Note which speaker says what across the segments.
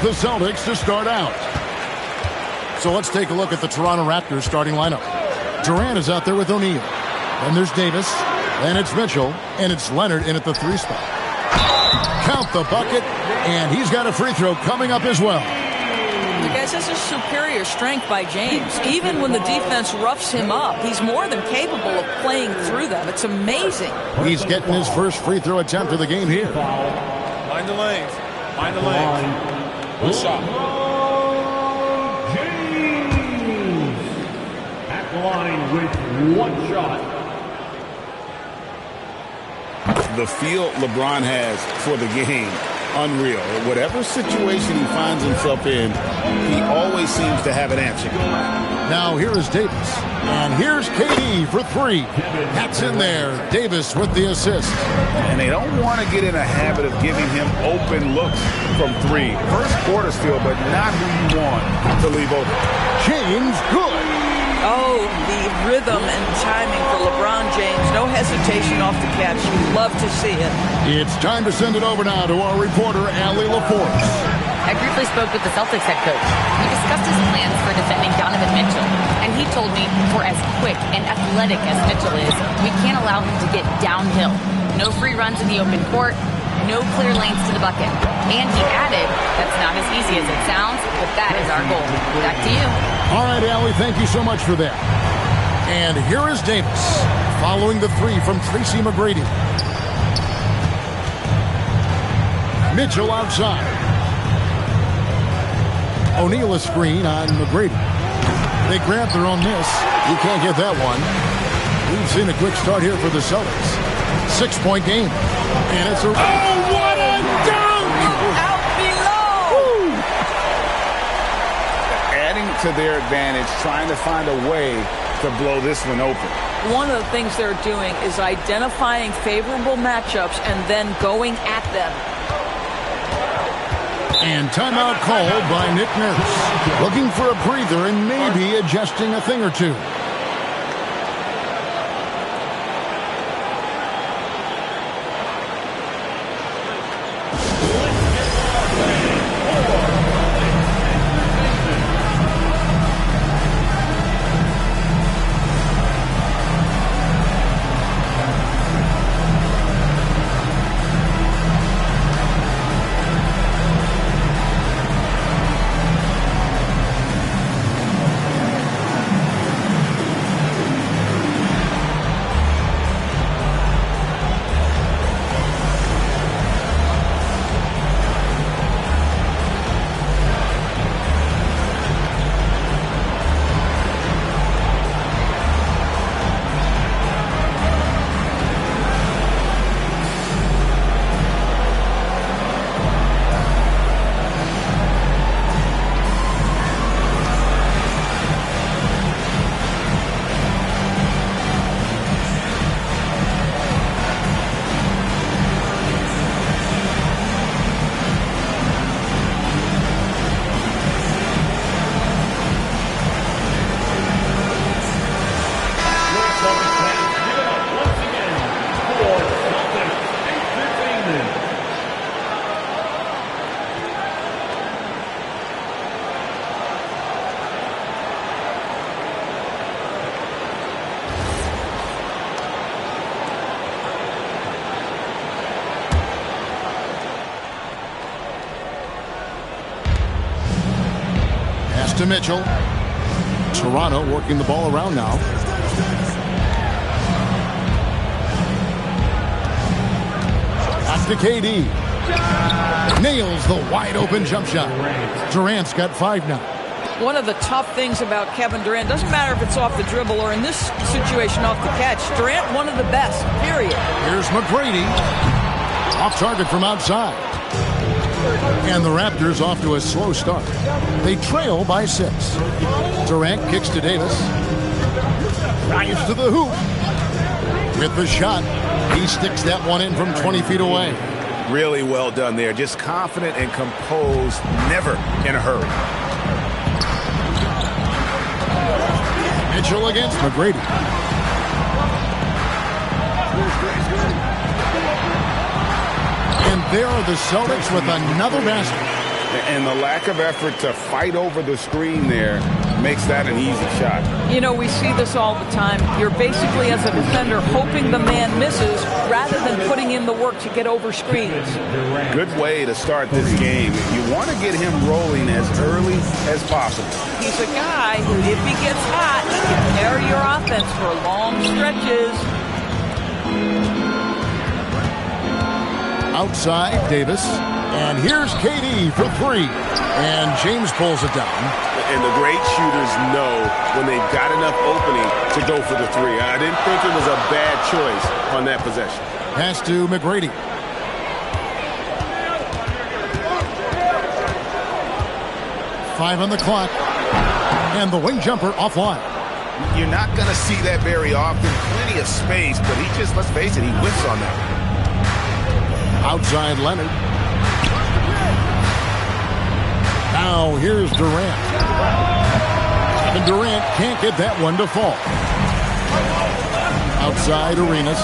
Speaker 1: the Celtics to start out. So let's take a look at the Toronto Raptors starting lineup. Durant is out there with O'Neal. Then there's Davis. Then it's Mitchell. And it's Leonard in at the 3 spot. Count the bucket. And he's got a free throw coming up as well.
Speaker 2: You guys, this is superior strength by James. Even when the defense roughs him up, he's more than capable of playing through them. It's amazing.
Speaker 1: He's getting his first free throw attempt of the game here.
Speaker 3: Mind the lanes. Mind the lanes. One shot.
Speaker 4: Line with 1 shot.
Speaker 5: The feel LeBron has for the game, unreal. Whatever situation he finds himself in, he always seems to have an answer.
Speaker 1: Now here is Davis. And here's KD for 3. That's in there. Davis with the assist.
Speaker 5: And they don't want to get in a habit of giving him open looks from 3. First quarter still, but not who you want to leave open.
Speaker 1: James good.
Speaker 2: Oh, the rhythm and timing for LeBron James. No hesitation off the catch. You love to see it.
Speaker 1: It's time to send it over now to our reporter, Allie LaForce.
Speaker 6: I briefly spoke with the Celtics head coach. We discussed his plans for defending Donovan Mitchell, and he told me for as quick and athletic as Mitchell is, we can't allow him to get downhill. No free runs in the open court, no clear lanes to the bucket. And he added, that's not as easy as it sounds, but that is our goal. Back to you.
Speaker 1: All right, Allie, thank you so much for that. And here is Davis, following the 3 from Tracy McGrady. Mitchell outside. O'Neal a screen on McGrady. They grab their own miss. You can't get that one. We've seen a quick start here for the Celtics. 6-point game. And it's a...
Speaker 2: Oh, what a dunk! Out below!
Speaker 1: Woo!
Speaker 5: Adding to their advantage, trying to find a way to blow this one open.
Speaker 2: One of the things they're doing is identifying favorable matchups and then going at them.
Speaker 1: And timeout called by Nick Nurse. Looking for a breather and maybe adjusting a thing or two. To Mitchell. Toronto working the ball around now. Back to KD. Nails the wide open jump shot. Durant's got 5 now.
Speaker 2: One of the tough things about Kevin Durant, doesn't matter if it's off the dribble or in this situation off the catch, Durant one of the best, period.
Speaker 1: Here's McGrady. Off target from outside. And the Raptors off to a slow start. They trail by 6. Durant kicks to Davis. Drives to the hoop. With the shot, he sticks that one in from 20 feet away.
Speaker 5: Really well done there. Just confident and composed, never in a hurry.
Speaker 1: Mitchell against McGrady. And there are the Celtics with another basket.
Speaker 5: And the lack of effort to fight over the screen there makes that an easy shot.
Speaker 2: You know, we see this all the time. You're basically, as a defender, hoping the man misses rather than putting in the work to get over screens.
Speaker 5: Good way to start this game. You want to get him rolling as early as possible.
Speaker 2: He's a guy who, if he gets hot, he can carry your offense for long stretches.
Speaker 1: Outside, Davis. And here's KD for three. And James pulls it down.
Speaker 7: And the great shooters know when they've got enough opening to go for the three. I didn't think it was a bad choice on that possession.
Speaker 1: Pass to McGrady. Five on the clock. And the wing jumper offline.
Speaker 5: You're not going to see that very often. Plenty of space, but he just, let's face it, he whiffs on that.
Speaker 1: Outside Leonard. Now here's Durant. And Durant can't get that one to fall. Outside Arenas.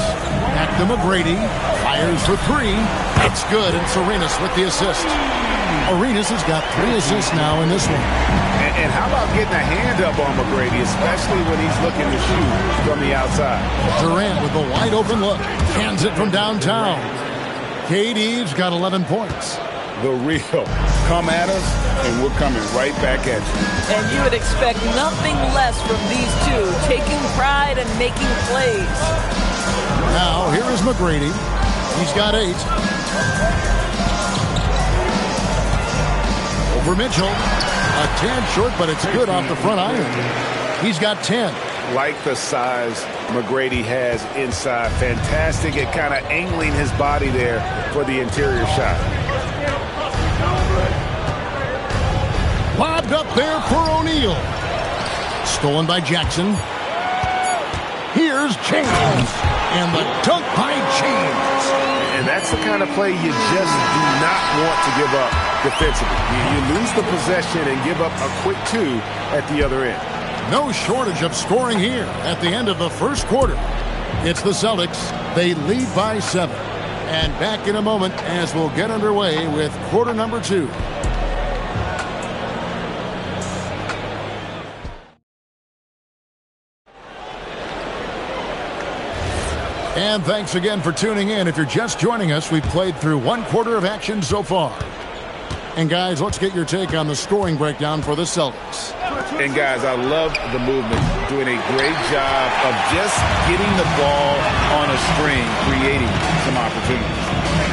Speaker 1: Back to McGrady. Fires for three. It's good, and Arenas with the assist. Arenas has got 3 assists now in this one.
Speaker 5: And how about getting a hand up on McGrady, especially when he's looking to shoot from the outside.
Speaker 1: Durant with a wide open look. Hands it from downtown. KD's got 11 points.
Speaker 5: The real. Come at us, and we're coming right back at you.
Speaker 2: And you would expect nothing less from these two, taking pride and making plays.
Speaker 1: Now, here is McGrady. He's got 8. Over Mitchell. A tad short, but it's good off the front iron. He's got 10.
Speaker 5: Like the size McGrady has inside. Fantastic at kind of angling his body there for the interior shot.
Speaker 1: Lobbed up there for O'Neal. Stolen by Jackson. Here's James. And the dunk by James.
Speaker 5: And that's the kind of play you just do not want to give up defensively. You lose the possession and give up a quick 2 at the other end.
Speaker 1: No shortage of scoring here at the end of the first quarter. It's the Celtics. They lead by 7. And back in a moment as we'll get underway with quarter number 2. And thanks again for tuning in. If you're just joining us, we've played through 1 quarter of action so far. And guys, let's get your take on the scoring breakdown for the Celtics.
Speaker 5: And guys, I love the movement, doing a great job of just getting the ball on a string, creating some opportunities.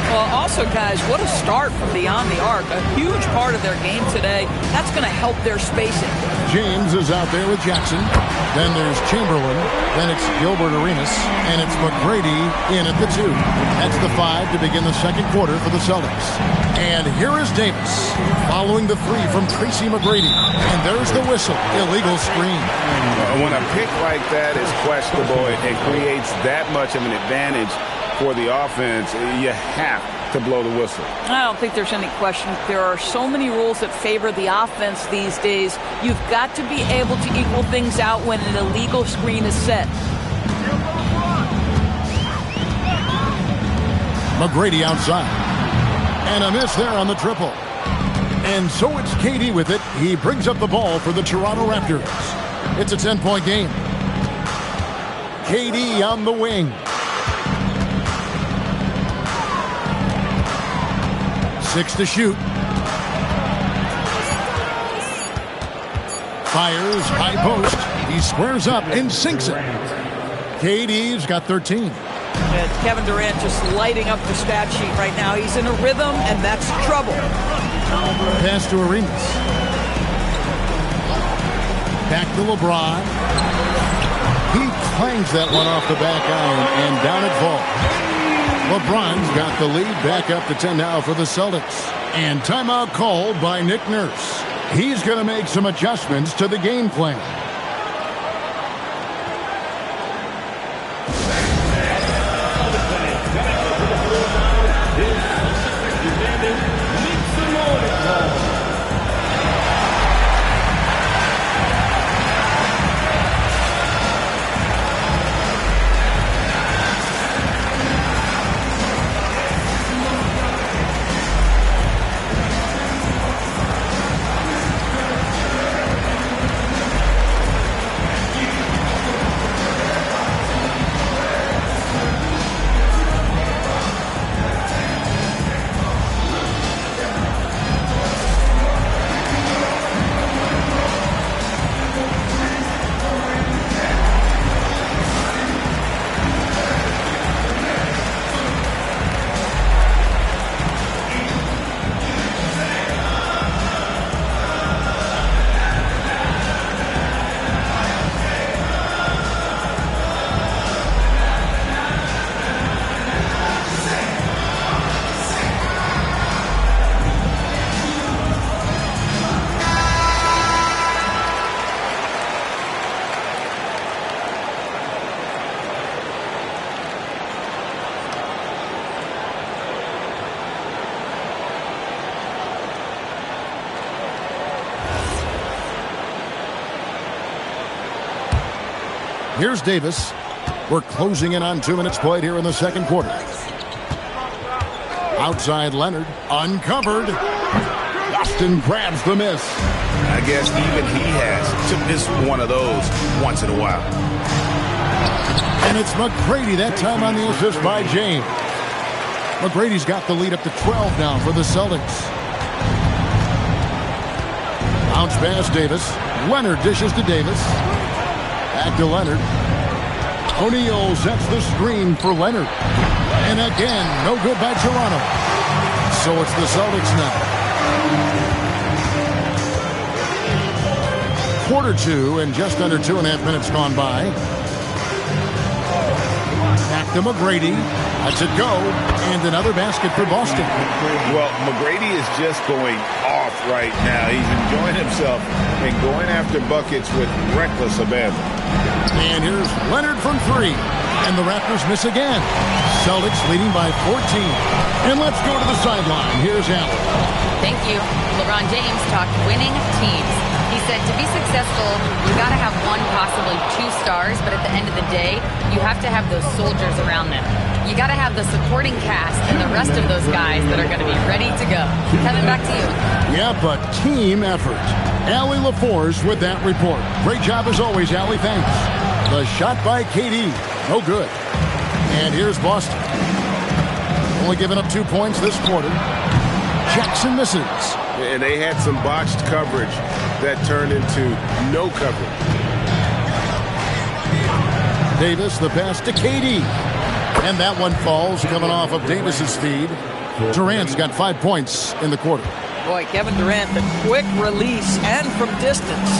Speaker 2: Well, also, guys, what a start from beyond the arc. A huge part of their game today. That's going to help their spacing.
Speaker 1: James is out there with Jackson. Then there's Chamberlain. Then it's Gilbert Arenas. And it's McGrady in at the 2. That's the 5 to begin the second quarter for the Celtics. And here is Davis following the 3 from Tracy McGrady. And there's the whistle. Illegal screen.
Speaker 5: When a pick like that is questionable, it creates that much of an advantage for the offense. You have to blow the whistle.
Speaker 2: I don't think there's any question. There are so many rules that favor the offense these days. You've got to be able to equal things out when an illegal screen is set.
Speaker 1: McGrady outside. And a miss there on the triple. And so it's KD with it. He brings up the ball for the Toronto Raptors. It's a 10-point game. KD on the wing. 6 to shoot. Fires, high post. He squares up and sinks it. KD's got 13.
Speaker 2: And Kevin Durant just lighting up the stat sheet right now. He's in a rhythm, and that's trouble.
Speaker 1: Pass to Arenas. Back to LeBron. He clangs that one off the back iron, and down it falls. LeBron's got the lead back up to 10 now for the Celtics. And timeout called by Nick Nurse. He's going to make some adjustments to the game plan. Here's Davis. We're closing in on 2 minutes played here in the second quarter. Outside Leonard, uncovered. Boston grabs the miss.
Speaker 5: I guess even he has to miss one of those once in a while.
Speaker 1: And it's McGrady that time on the assist by James. McGrady's got the lead up to 12 now for the Celtics. Bounce pass Davis. Leonard dishes to Davis. Back to Leonard. O'Neal sets the screen for Leonard. And again, no good by Toronto. So it's the Celtics now. Quarter 2 and just under 2.5 minutes gone by. Back to McGrady. Lets it go. And another basket for Boston.
Speaker 5: Well, McGrady is just going off right now. He's enjoying himself and going after buckets with reckless abandon.
Speaker 1: And here's Leonard from 3. And the Raptors miss again. Celtics leading by 14. And let's go to the sideline. Here's Allen.
Speaker 6: Thank you. LeBron James talked winning teams. He said to be successful, you got to have one, possibly 2 stars, but at the end of the day, you have to have those soldiers around them. You got to have the supporting cast and the rest of those guys that are going to be ready to go. Kevin, back to you.
Speaker 1: Yeah, but team effort. Allie LaForce with that report. Great job as always, Allie. Thanks. The shot by KD. No good. And here's Boston. Only giving up 2 points this quarter. Jackson misses.
Speaker 7: And they had some botched coverage that turned into no coverage.
Speaker 1: Davis, the pass to KD. And that one falls coming off of Davis's feed. Durant's got 5 points in the quarter.
Speaker 2: Boy, Kevin Durant, the quick release and from distance.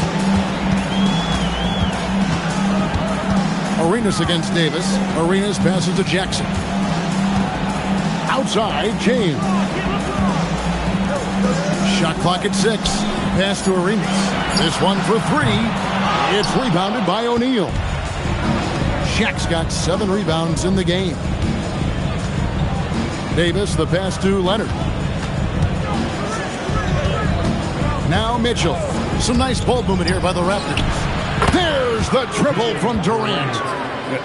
Speaker 1: Arenas against Davis. Arenas passes to Jackson. Outside, James. Shot clock at 6. Pass to Arenas. This one for 3. It's rebounded by O'Neal. Shaq's got 7 rebounds in the game. Davis, the pass to Leonard. Now Mitchell. Some nice ball movement here by the Raptors. There's the triple from Durant.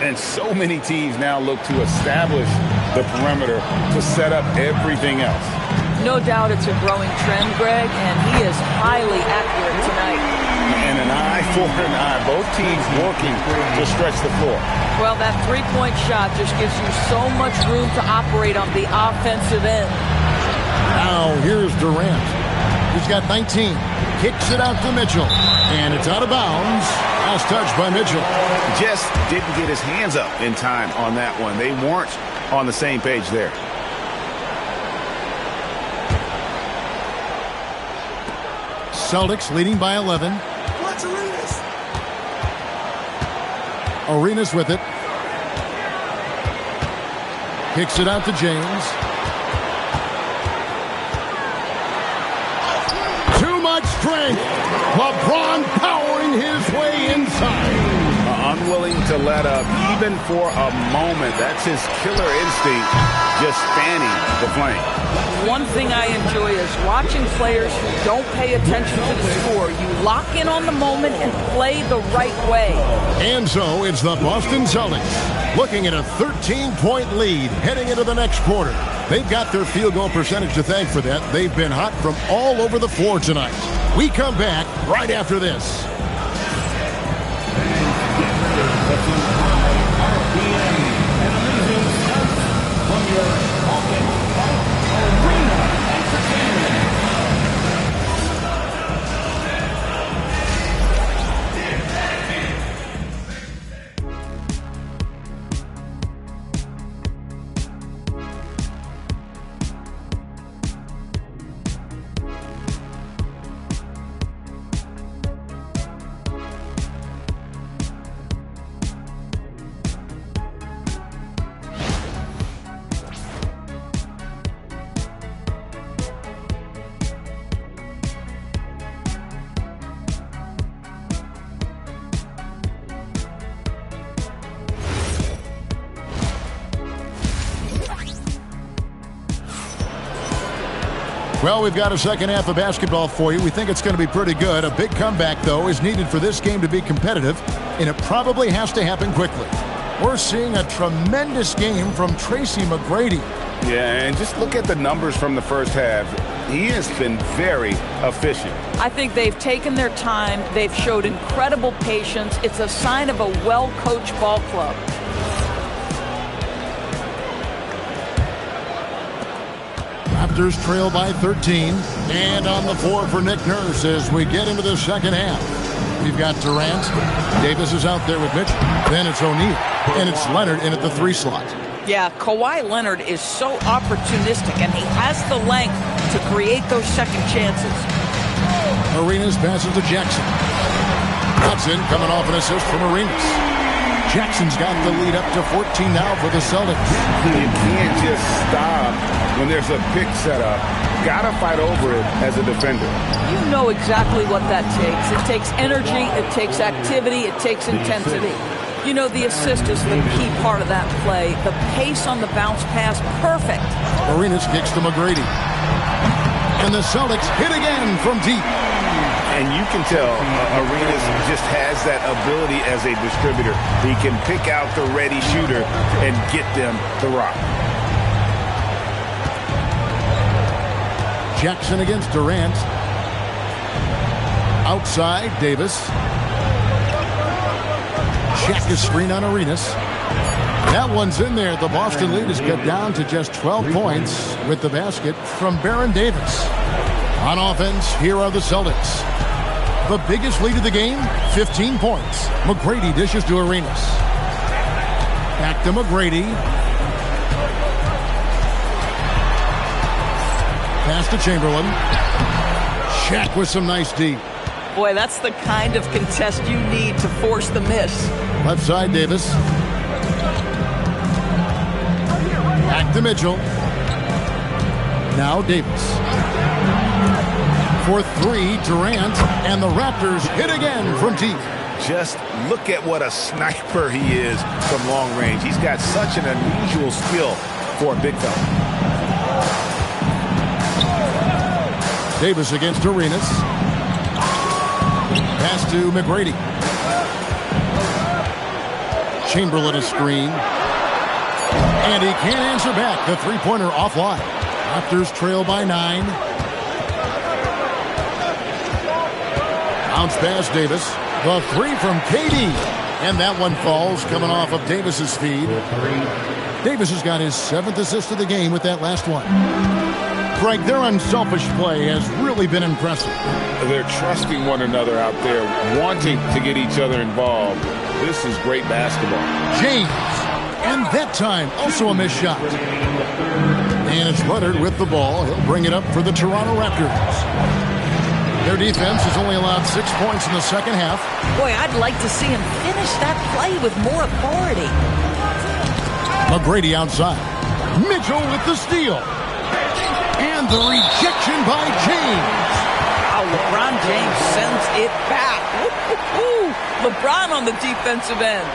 Speaker 5: And so many teams now look to establish the perimeter to set up everything else.
Speaker 2: No doubt it's a growing trend, Greg, and he is highly accurate tonight.
Speaker 5: And an eye for an eye. Both teams working to stretch the floor.
Speaker 2: Well, that three-point shot just gives you so much room to operate on the offensive end.
Speaker 1: Now here's Durant. He's got 19. Kicks it out to Mitchell. And it's out of bounds. Last touch by Mitchell.
Speaker 5: Just didn't get his hands up in time on that one. They weren't on the same page there.
Speaker 1: Celtics leading by 11.
Speaker 8: Watch Arenas.
Speaker 1: Arenas with it. Kicks it out to James. Too much strength. LeBron powering his way inside.
Speaker 5: Unwilling to let up even for a moment. That's his killer instinct, just fanning the flame.
Speaker 2: One thing I enjoy is watching players who don't pay attention to the score. You lock in on the moment and play the right way.
Speaker 1: And so it's the Boston Celtics looking at a 13-point lead heading into the next quarter. They've got their field goal percentage to thank for that. They've been hot from all over the floor tonight. We come back right after this. Well, we've got a second half of basketball for you. We think it's going to be pretty good. A big comeback, though, is needed for this game to be competitive, and it probably has to happen quickly. We're seeing a tremendous game from Tracy McGrady.
Speaker 5: Yeah, and just look at the numbers from the first half. He has been very efficient.
Speaker 2: I think they've taken their time. They've showed incredible patience. It's a sign of a well-coached ball club.
Speaker 1: Raptors trail by 13. And on the floor for Nick Nurse as we get into the second half. We've got Durant. Davis is out there with Mitchell. Then it's O'Neal. And it's Leonard in at the 3 slot.
Speaker 2: Yeah, Kawhi Leonard is so opportunistic, and he has the length to create those second chances.
Speaker 1: Arenas passes to Jackson. Hudson coming off an assist from Arenas. Jackson's got the lead up to 14 now for the Celtics.
Speaker 5: You can't just stop when there's a pick set up. Gotta fight over it as a defender.
Speaker 2: You know exactly what that takes. It takes energy, it takes activity, it takes intensity. You know, the assist is the key part of that play. The pace on the bounce pass, perfect.
Speaker 1: Arenas kicks to McGrady. And the Celtics hit again from deep.
Speaker 5: And you can tell Arenas just has that ability as a distributor. He can pick out the ready shooter and get them the rock.
Speaker 1: Jackson against Durant. Outside, Davis. Check his screen on Arenas. That one's in there. The Boston lead is cut down to just 12 points with the basket from Baron Davis. On offense, here are the Celtics. The biggest lead of the game, 15 points. McGrady dishes to Arenas. Back to McGrady. Pass to Chamberlain. Shaq with some nice D.
Speaker 2: Boy, that's the kind of contest you need to force the miss.
Speaker 1: Left side, Davis. Back to Mitchell. Now Davis. For 3, Durant, and the Raptors hit again from deep.
Speaker 5: Just look at what a sniper he is from long range. He's got such an unusual skill for a big fella.
Speaker 1: Davis against Arenas. Pass to McGrady. Chamberlain a screen. And he can't answer back. The three-pointer offline. Raptors trail by 9. Bounce pass Davis. The 3 from KD. And that one falls coming off of Davis's feed. Davis has got his 7th assist of the game with that last one. Greg, their unselfish play has really been impressive.
Speaker 5: They're trusting one another out there, wanting to get each other involved. This is great basketball.
Speaker 1: James. And that time, also a missed shot. And it's Leonard with the ball. He'll bring it up for the Toronto Raptors. Their defense has only allowed 6 points in the second half.
Speaker 2: Boy, I'd like to see him finish that play with more authority.
Speaker 1: McGrady outside. Mitchell with the steal. And the rejection by James.
Speaker 2: Wow, LeBron James sends it back. Woo-hoo-hoo. LeBron on the defensive end.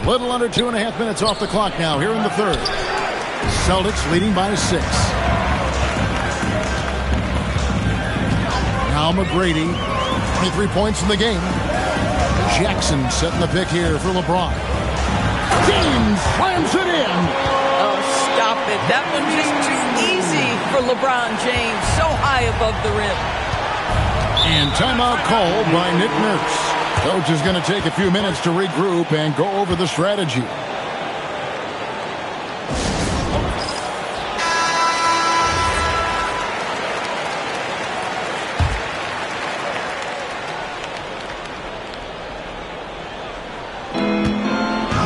Speaker 1: Little under 2.5 minutes off the clock now here in the third. Celtics leading by 6. Now McGrady, 23 points in the game. Jackson setting the pick here for LeBron. James slams it in.
Speaker 2: Oh, stop it. That one's just too easy for LeBron James. So high above the rim.
Speaker 1: And timeout called by Nick Nurse. Coach is going to take a few minutes to regroup and go over the strategy.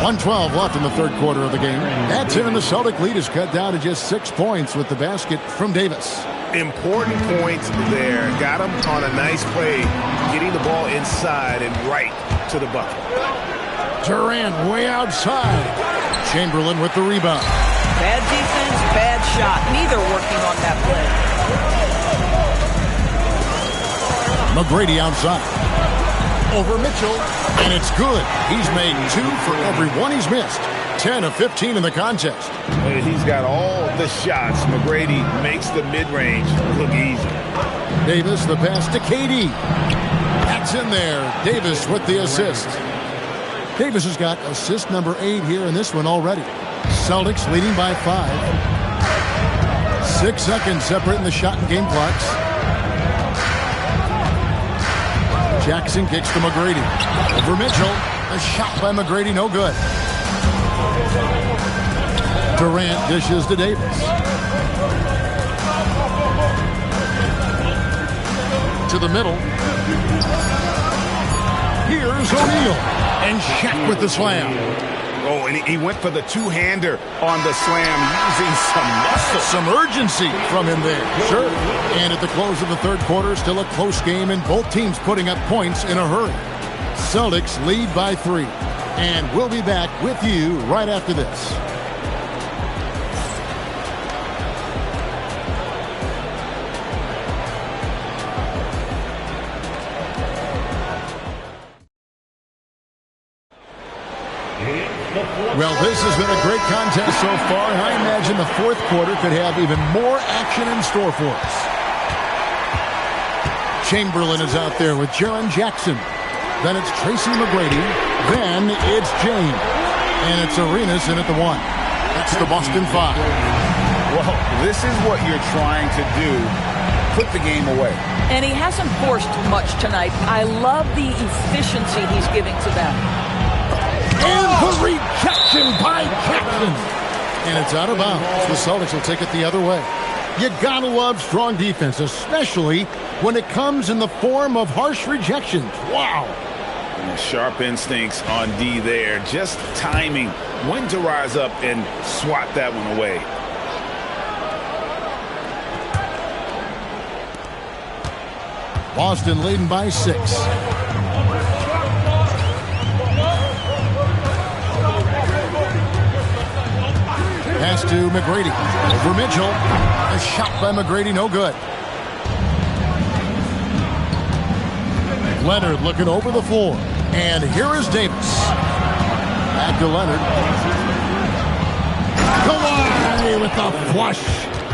Speaker 1: .112 left in the third quarter of the game. That's it, and the Celtic lead is cut down to just 6 points with the basket from Davis.
Speaker 7: Important points there. Got him on a nice play, getting the ball inside and right to the bucket.
Speaker 1: Durant way outside. Chamberlain with the rebound.
Speaker 2: Bad defense, bad shot. Neither working on that play.
Speaker 1: McGrady outside. over Mitchell, and it's good. He's made 2 for every one he's missed. 10 of 15 in the contest.
Speaker 5: He's got all the shots. McGrady makes the mid-range look easy.
Speaker 1: Davis, the pass to KD. That's in there. Davis with the assist. Davis has got assist number 8 here in this one already. Celtics leading by 5. 6 seconds separating the shot and game clocks. Jackson kicks to McGrady. Over Mitchell. A shot by McGrady, no good. Durant dishes to Davis. To the middle. Here's O'Neal. And Shaq with the slam.
Speaker 5: Oh, and he went for the two-hander on the slam using some muscle.
Speaker 1: Some urgency from him there. Sure. And at the close of the third quarter, still a close game and both teams putting up points in a hurry. Celtics lead by 3. And we'll be back with you right after this. Well, this has been a great contest so far, and I imagine the fourth quarter could have even more action in store for us. Chamberlain is out there with Jaren Jackson. Then it's Tracy McGrady. Then it's James. And it's Arenas in at the 1. That's the Boston 5.
Speaker 5: Well, this is what you're trying to do. Put the game away.
Speaker 2: And he hasn't forced much tonight. I love the efficiency he's giving to them.
Speaker 1: And the rejection by Jackson. And it's out of bounds. The Celtics will take it the other way. You gotta love strong defense, especially when it comes in the form of harsh rejections. Wow.
Speaker 5: Sharp instincts on D there. Just timing when to rise up and swat that one away.
Speaker 1: Boston leading by 6. Pass to McGrady. Over Mitchell. A shot by McGrady, no good. Leonard looking over the floor. And here is Davis. Back to Leonard. Kawhi with the flush.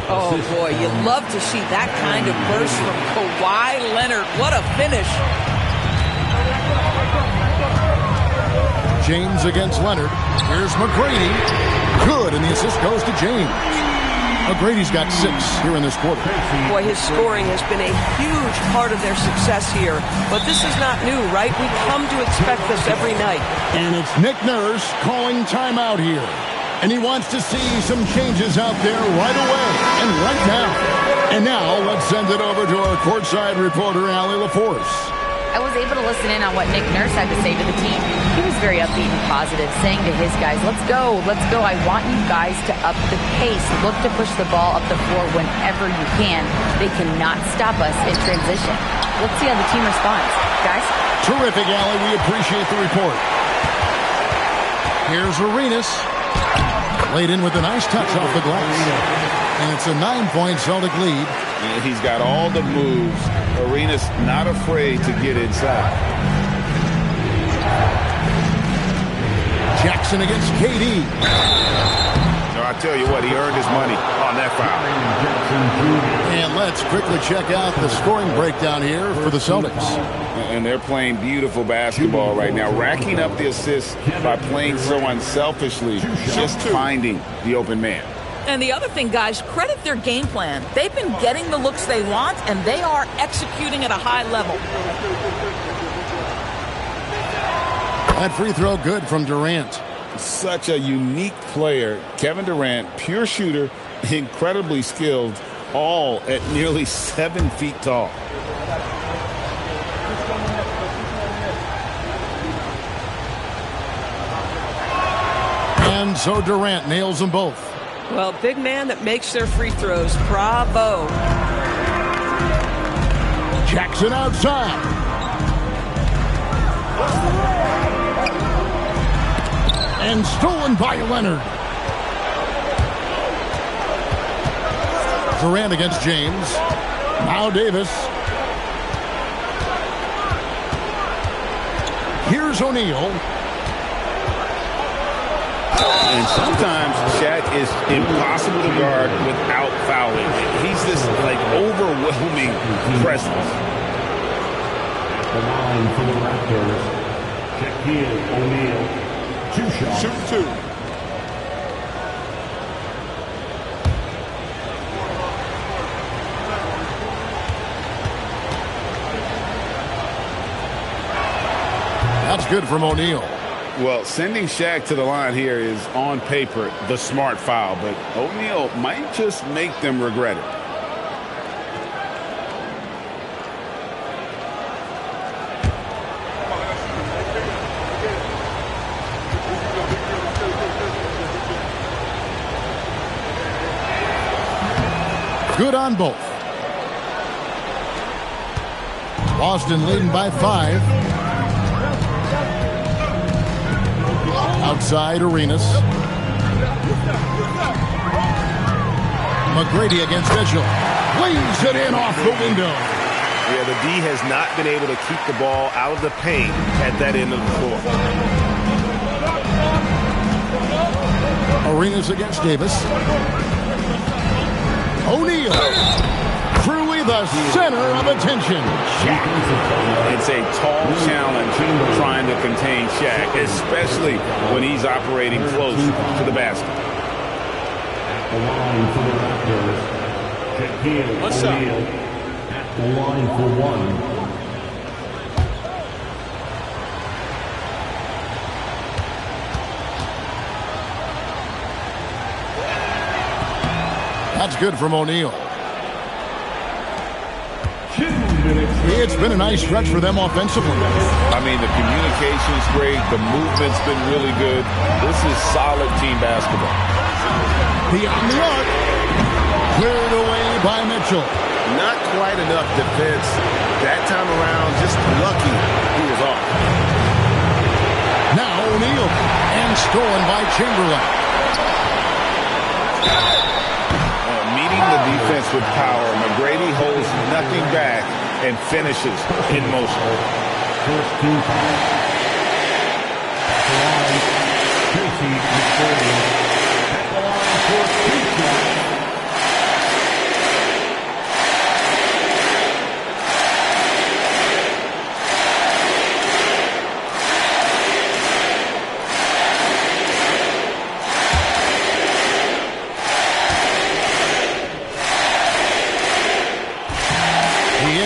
Speaker 2: Oh, boy, you love to see that kind of burst from Kawhi Leonard. What a finish.
Speaker 1: James against Leonard. Here's McGrady. Good, and the assist goes to James. McGrady's got 6 here in this quarter.
Speaker 2: Boy, his scoring has been a huge part of their success here. But this is not new, right? We come to expect this every night.
Speaker 1: And it's Nick Nurse calling timeout here. And he wants to see some changes out there right away and right now. And now let's send it over to our courtside reporter, Allie LaForce.
Speaker 6: I was able to listen in on what Nick Nurse had to say to the team. He was very upbeat and positive, saying to his guys, let's go. I want you guys to up the pace. Look to push the ball up the floor whenever you can. They cannot stop us in transition. Let's see how the team responds. Guys?
Speaker 1: Terrific, Allie. We appreciate the report. Here's Arenas. Laid in with a nice touch off the glass. And it's a 9-point Celtic lead.
Speaker 5: Yeah, he's got all the moves. Arenas not afraid to get inside.
Speaker 1: Jackson against KD.
Speaker 5: No, I tell you what, he earned his money on that foul.
Speaker 1: And let's quickly check out the scoring breakdown here for the Celtics.
Speaker 5: And they're playing beautiful basketball right now, racking up the assists by playing so unselfishly, just finding the open man.
Speaker 2: And the other thing, guys, credit their game plan. They've been getting the looks they want, and they are executing at a high level.
Speaker 1: That free throw good from Durant.
Speaker 5: Such a unique player. Kevin Durant, pure shooter, incredibly skilled, all at nearly 7 feet tall.
Speaker 1: And so Durant nails them both.
Speaker 2: Well, big man that makes their free throws. Bravo.
Speaker 1: Jackson outside. And stolen by Leonard. Durant against James. Now Davis. Here's O'Neal.
Speaker 5: And sometimes Shaq is impossible to guard without fouling. He's this, like, overwhelming presence.
Speaker 4: The line for the Raptors. Shaquille O'Neal. 2 shots.
Speaker 3: Shoot 2.
Speaker 1: That's good from O'Neal.
Speaker 5: Well, sending Shaq to the line here is, on paper, the smart foul, but O'Neal might just make them regret it.
Speaker 1: Good on both. Boston leading by 5. Outside Arenas. McGrady against Mitchell. Leaves it in off the window.
Speaker 7: Yeah, the D has not been able to keep the ball out of the paint at that end of the floor.
Speaker 1: Arenas against Davis. O'Neal. Truly the center of attention.
Speaker 5: It's a tall challenge trying to contain Shaq, especially when he's operating close to the basket.
Speaker 4: The line for the Raptors. Shaquille O'Neal at the line for 1.
Speaker 1: That's good from O'Neal. It's been a nice stretch for them offensively.
Speaker 5: I mean, the communication's great. The movement's been really good. This is solid team basketball.
Speaker 1: Beyond the arc. Cleared away by Mitchell.
Speaker 7: Not quite enough defense that time around. Just lucky he was off.
Speaker 1: Now O'Neal. And stolen by Chamberlain.
Speaker 5: Meeting the defense with power, McGrady holds nothing back and finishes in motion.
Speaker 4: First team foul. At the line, Tracy McGrady. At the line for 2 shots.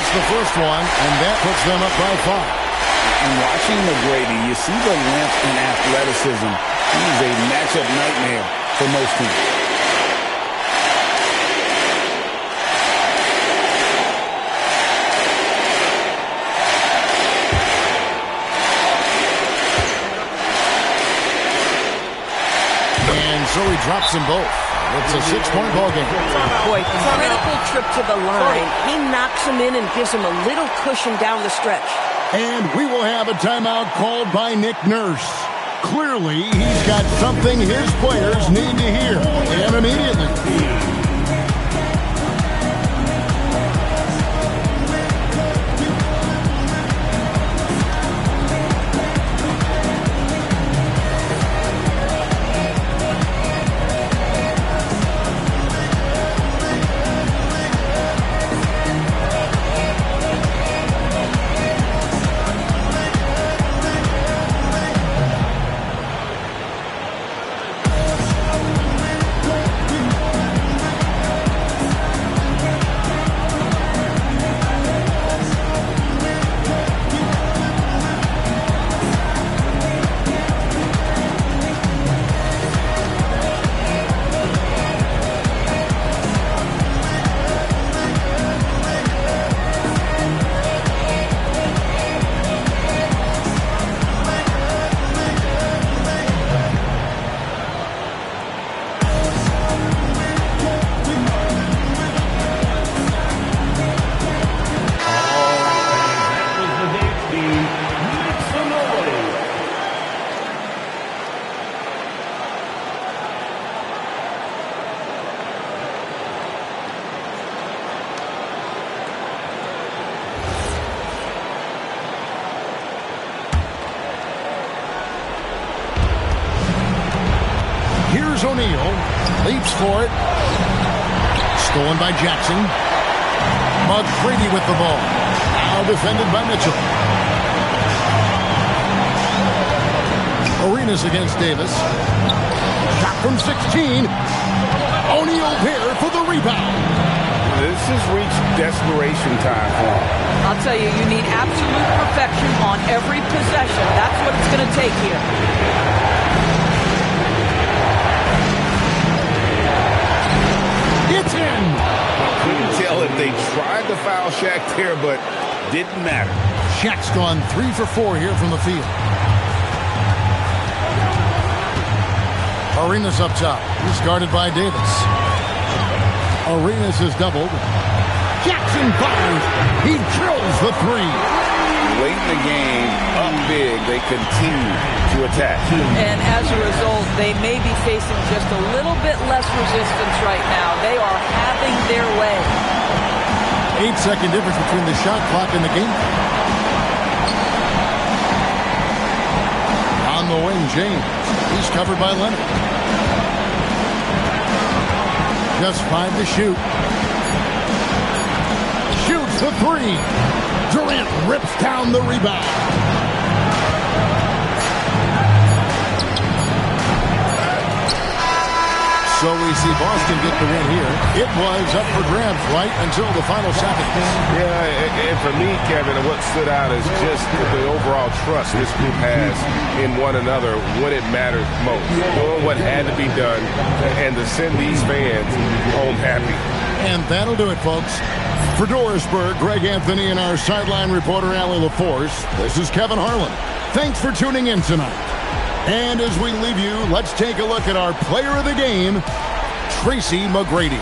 Speaker 1: The first one, and that puts them up by 5.
Speaker 5: And watching McGrady, you see the length and athleticism. He's a matchup nightmare for most teams.
Speaker 1: And so he drops them both. It's a 6-point ball game.
Speaker 8: Boy, critical trip to the line. He knocks him in and gives him a little cushion down the stretch.
Speaker 1: And we will have a timeout called by Nick Nurse. Clearly, he's got something his players need to hear, and immediately. Here's O'Neal. Leaps for it. Stolen by Jackson. McGrady with the ball. Now defended by Mitchell. Arenas against Davis. Shot from 16. O'Neal there for the rebound.
Speaker 7: This has reached desperation time for him.
Speaker 2: I'll tell you, you need absolute perfection on every possession. That's what it's going to take here.
Speaker 1: It's in.
Speaker 5: Couldn't tell if they tried to foul Shaq there, but didn't matter.
Speaker 1: Shaq's gone 3 for 4 here from the field. Arenas up top. He's guarded by Davis. Arenas is doubled. Jackson fires. He drills the 3.
Speaker 5: Late in the game, up big, they continue to attack.
Speaker 2: And as a result, they may be facing just a little bit less resistance right now. They are having their way.
Speaker 1: 8-second difference between the shot clock and the game. On the wing, James. He's covered by Leonard. Just 5 to shoot. Shoots the 3. Durant rips down the rebound. So we see Boston get the win here. It was up for grabs right until the final second.
Speaker 7: Yeah, and for me, Kevin, what stood out is just the overall trust this group has in one another when it mattered most. Doing what had to be done and to send these fans home happy.
Speaker 1: And that'll do it, folks. For Dorisburg, Greg Anthony and our sideline reporter, Allie LaForce, this is Kevin Harlan. Thanks for tuning in tonight. And as we leave you, let's take a look at our player of the game, Tracy McGrady.